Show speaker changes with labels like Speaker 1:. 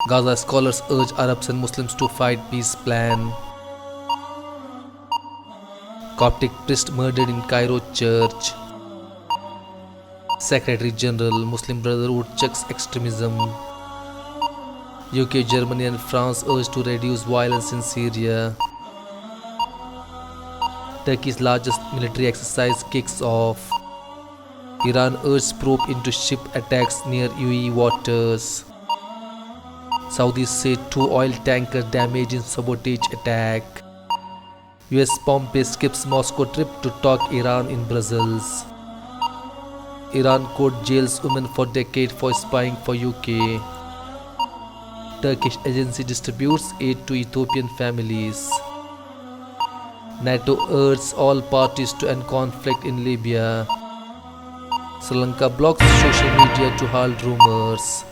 Speaker 1: Gaza scholars urge Arabs and Muslims to fight peace plan. Coptic priest murdered in Cairo church. Secretary General Muslim Brotherhood checks extremism. UK, Germany and France urge to reduce violence in Syria. Turkey's largest military exercise kicks off. Iran urges probe into ship attacks near UAE waters. Saudis say 2 oil tankers damaged in sabotage attack. US Pompeo skips Moscow trip to talk Iran in Brussels. Iran court jails women for decade for spying for UK. Turkish agency distributes aid to Ethiopian families. NATO urges all parties to end conflict in Libya. Sri Lanka blocks social media to halt rumors.